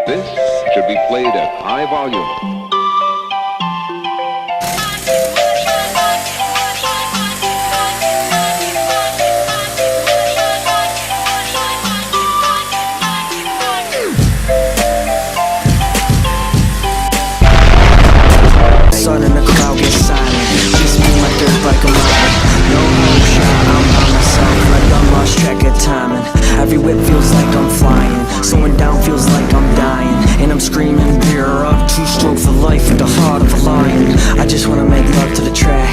This should be played at high volume. Sudden the crowd gets silent. Just me and my dirt bike alive. No home shot, I'm by myself. Like I lost track of timing. Every whip feels like I'm flying. Slowing down feels like I'm dying. And I'm screaming, beer up, two-stroke for life with the heart of a lion. I just wanna make love to the track.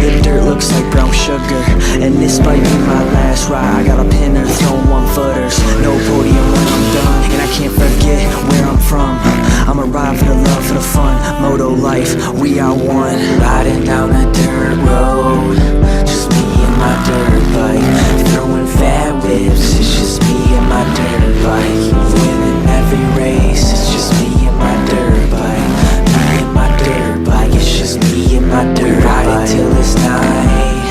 The dirt looks like brown sugar. And this might be my last ride. I got a pinner, throwing one-footers. No podium when I'm done. And I can't forget where I'm from. I'ma ride for the love, for the fun. Moto life, we are one. Riding down a dirt road, just me and my dirt bike. Throwing fat whips, it's just me and my dirt bike. Winning every race, it's just me and my dirt bike. Me and my dirt bike, it's just me and my dirt bike. Riding till it's night,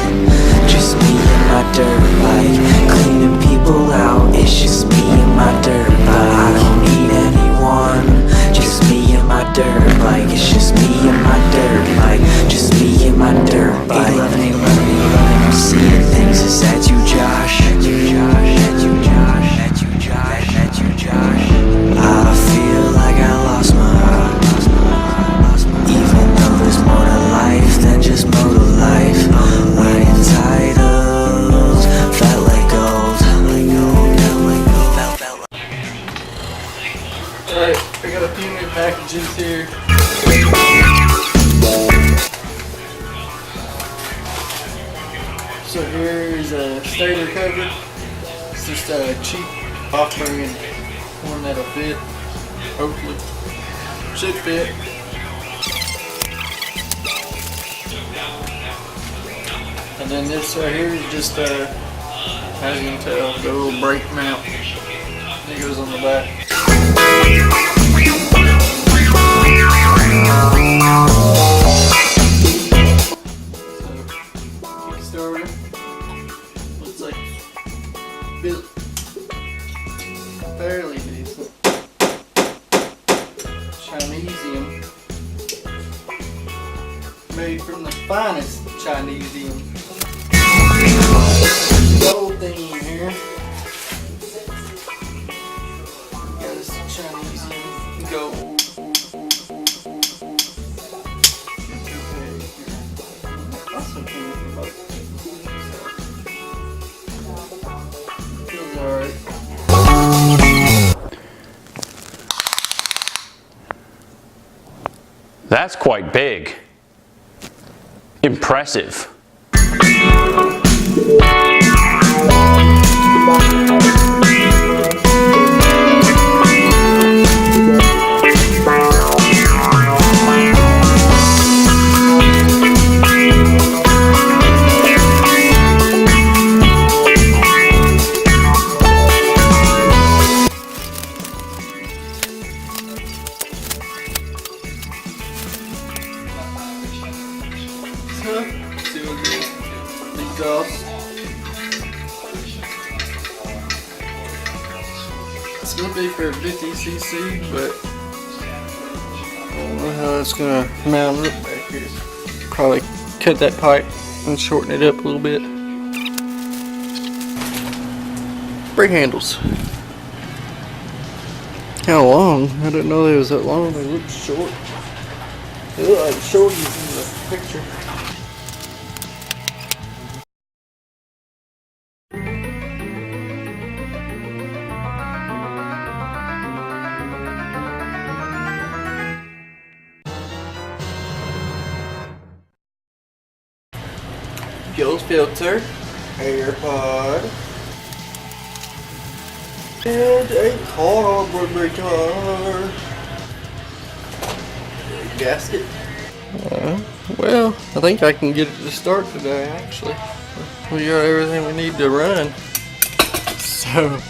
just me and my dirt bike. Cleaning people out, it's just me and my dirt bike. I don't need anyone, just me and my dirt bike. It's just me and my dirt bike. Just me and my dirt bike. 811, 811, 811. I'm seeing things. Is that you, Josh? That you, Josh? That you, Josh? That you, Josh? That you, Josh? I feel like I lost my heart. Even though there's more to life than just motor life. Winning titles felt like gold. Alright, I got a few new packages here. So here's a stator cover. It's just a cheap off-brand one that'll fit. Hopefully. Should fit. And then this right here is just as you can tell, the little brake mount. It goes on the back. Kickstarter looks like built fairly decent. Chinesium, made from the finest Chinesium. Gold theme here. Got this Chinesium gold. Feels alright. That's quite big. Impressive. See what this exhaust. It's gonna be for 50cc, but I don't know how it's gonna mount up back here. Probably cut that pipe and shorten it up a little bit. Brake handles. How long? I didn't know they was that long. They look short. They look like shorties in the picture. Fuel filter, air pod, and a carburetor. Gasket. Well, I think I can get it to start today, actually. We got everything we need to run. So.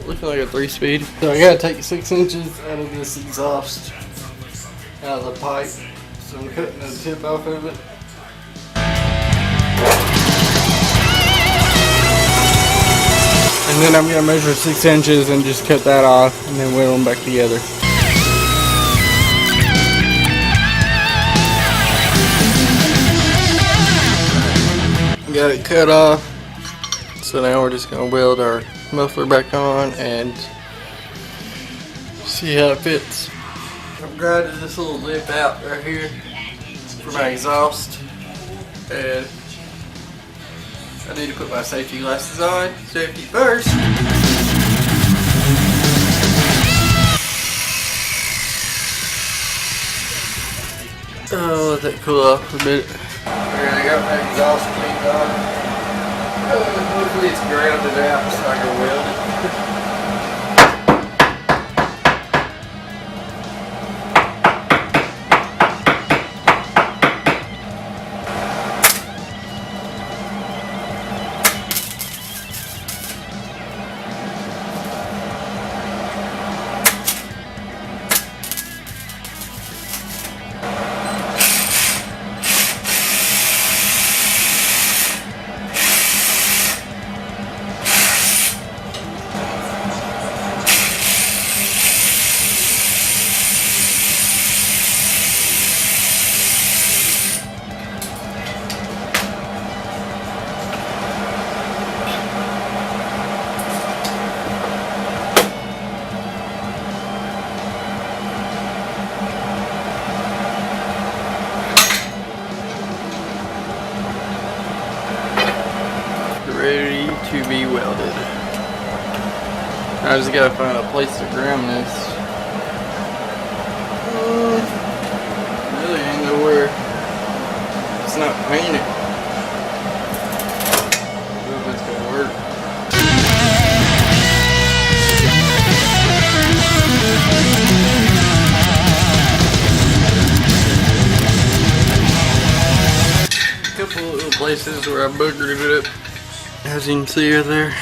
Looking like a 3-speed. So I gotta take 6 inches out of this exhaust, out of the pipe. So I'm cutting the tip off of it. And then I'm going to measure 6 inches and just cut that off and then weld them back together. Got it cut off. So now we're just going to weld our muffler back on and see how it fits. I've grinded this little lip out right here for my exhaust. And I need to put my safety glasses on. Safety first. Oh, let that cool off a bit. Alright, I got my exhaust cleaned off. Hopefully it's grounded out so I can weld it. Ready to be welded. I just gotta find a place to ground this. Really ain't nowhere. It's not painted. I don't know if it's gonna work. A couple of little places where I boogered it up, as you can see right there,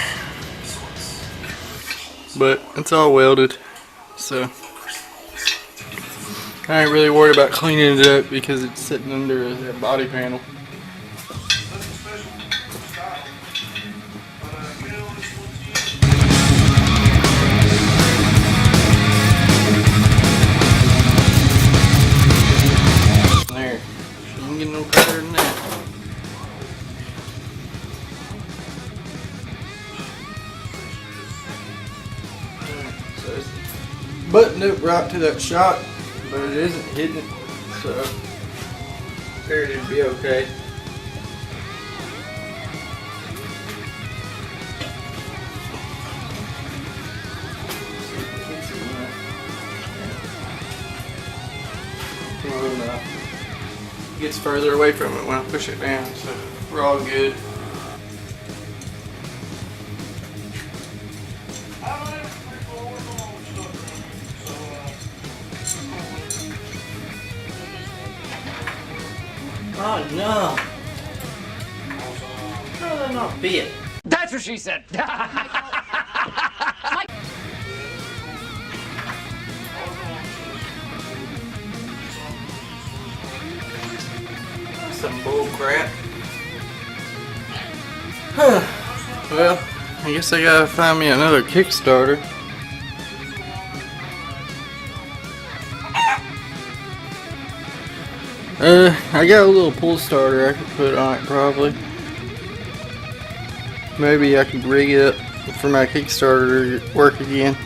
but it's all welded, so I ain't really worried about cleaning it up because it's sitting under that body panel. There, you can get no better than that. Buttoned up right to that shot, but it isn't hitting it, so figured it'd be okay. It gets further away from it when I push it down, so we're all good. Oh no! How did that not fit? That's what she said. Some bull crap. Well, I guess I gotta find me another Kickstarter. I got a little pull starter I could put on it probably. Maybe I could rig it up for my Kickstarter to work again.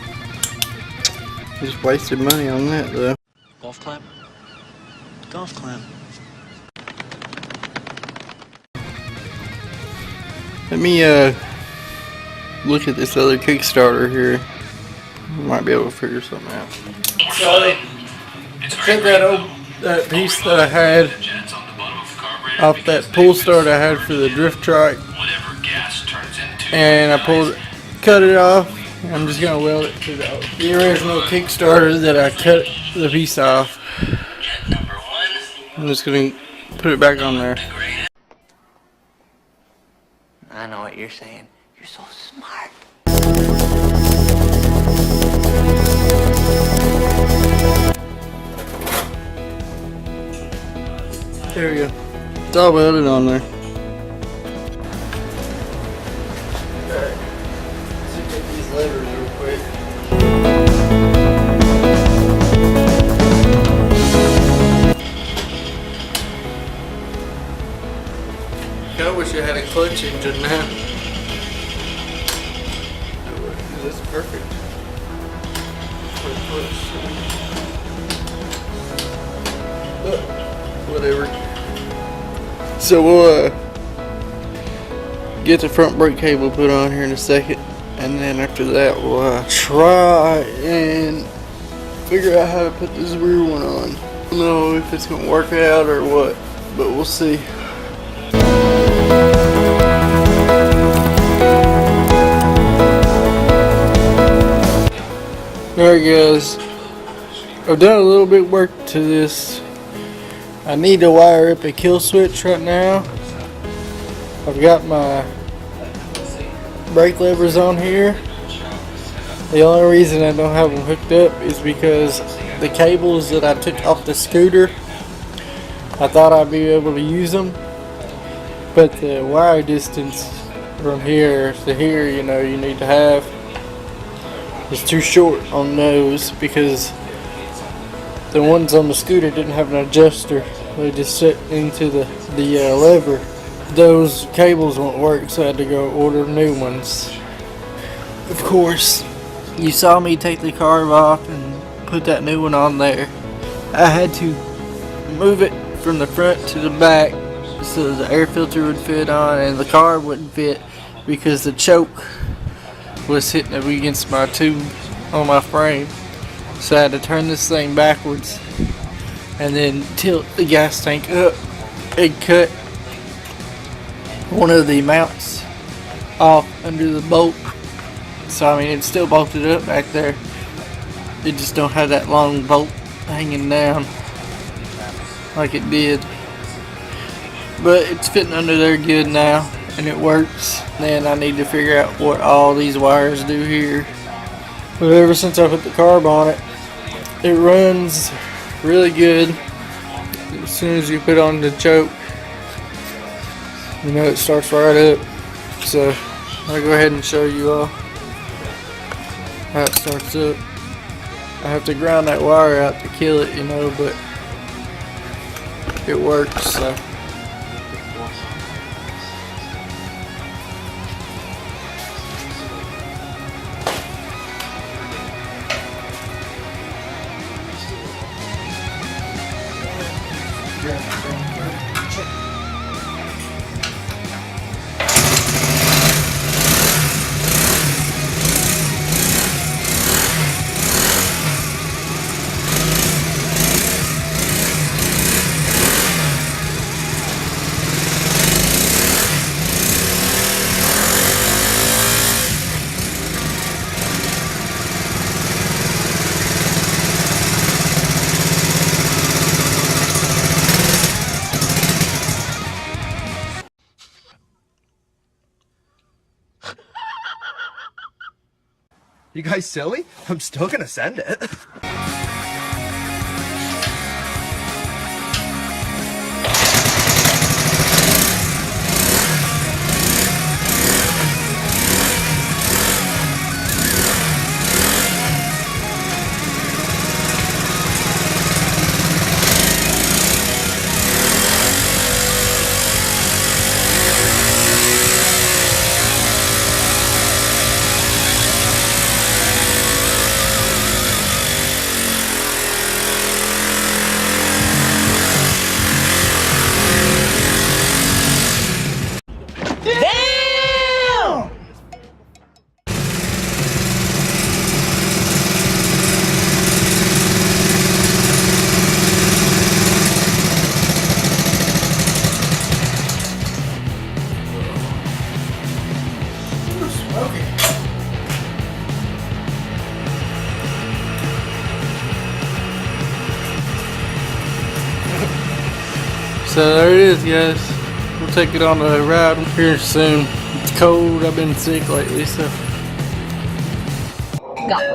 Just wasted money on that though. Golf clap? Golf clap. Let me look at this other Kickstarter here. Might be able to figure something out. So, check that piece that I had off that pull start I had for the drift trike, and I cut it off. I'm just gonna weld it to the original Kickstarter that I cut the piece off. I'm just gonna put it back on there. I know what you're saying. You're so smart. There we go. It's all welded on there. Alright. So kinda wish it had a clutch engine now. That's perfect. Whatever. So we'll get the front brake cable put on here in a second, and then after that we'll try and figure out how to put this rear one on. I don't know if it's gonna work out or what, but we'll see. Alright guys, I've done a little bit of work to this. I need to wire up a kill switch right now. I've got my brake levers on here. The only reason I don't have them hooked up is because the cables that I took off the scooter, I thought I'd be able to use them, but the wire distance from here to here, you know, you need to have is too short on those, because the ones on the scooter didn't have an adjuster. They just set into the lever. Those cables won't work, so I had to go order new ones. Of course, you saw me take the carb off and put that new one on there. I had to move it from the front to the back so the air filter would fit on and the carb wouldn't fit, because the choke was hitting up against my tube on my frame. So I had to turn this thing backwards and then tilt the gas tank up and cut one of the mounts off under the bolt. So I mean, it's still bolted up back there. It just don't have that long bolt hanging down like it did. But it's fitting under there good now, and it works. Then I need to figure out what all these wires do here. But ever since I put the carb on it, it runs really good. As soon as you put on the choke, you know, it starts right up. So I'll go ahead and show you all how it starts up. I have to ground that wire out to kill it, you know, but it works. So You guys silly? I'm still gonna send it. So there it is, guys. We'll take it on a ride here soon. It's cold. I've been sick lately, so. Go.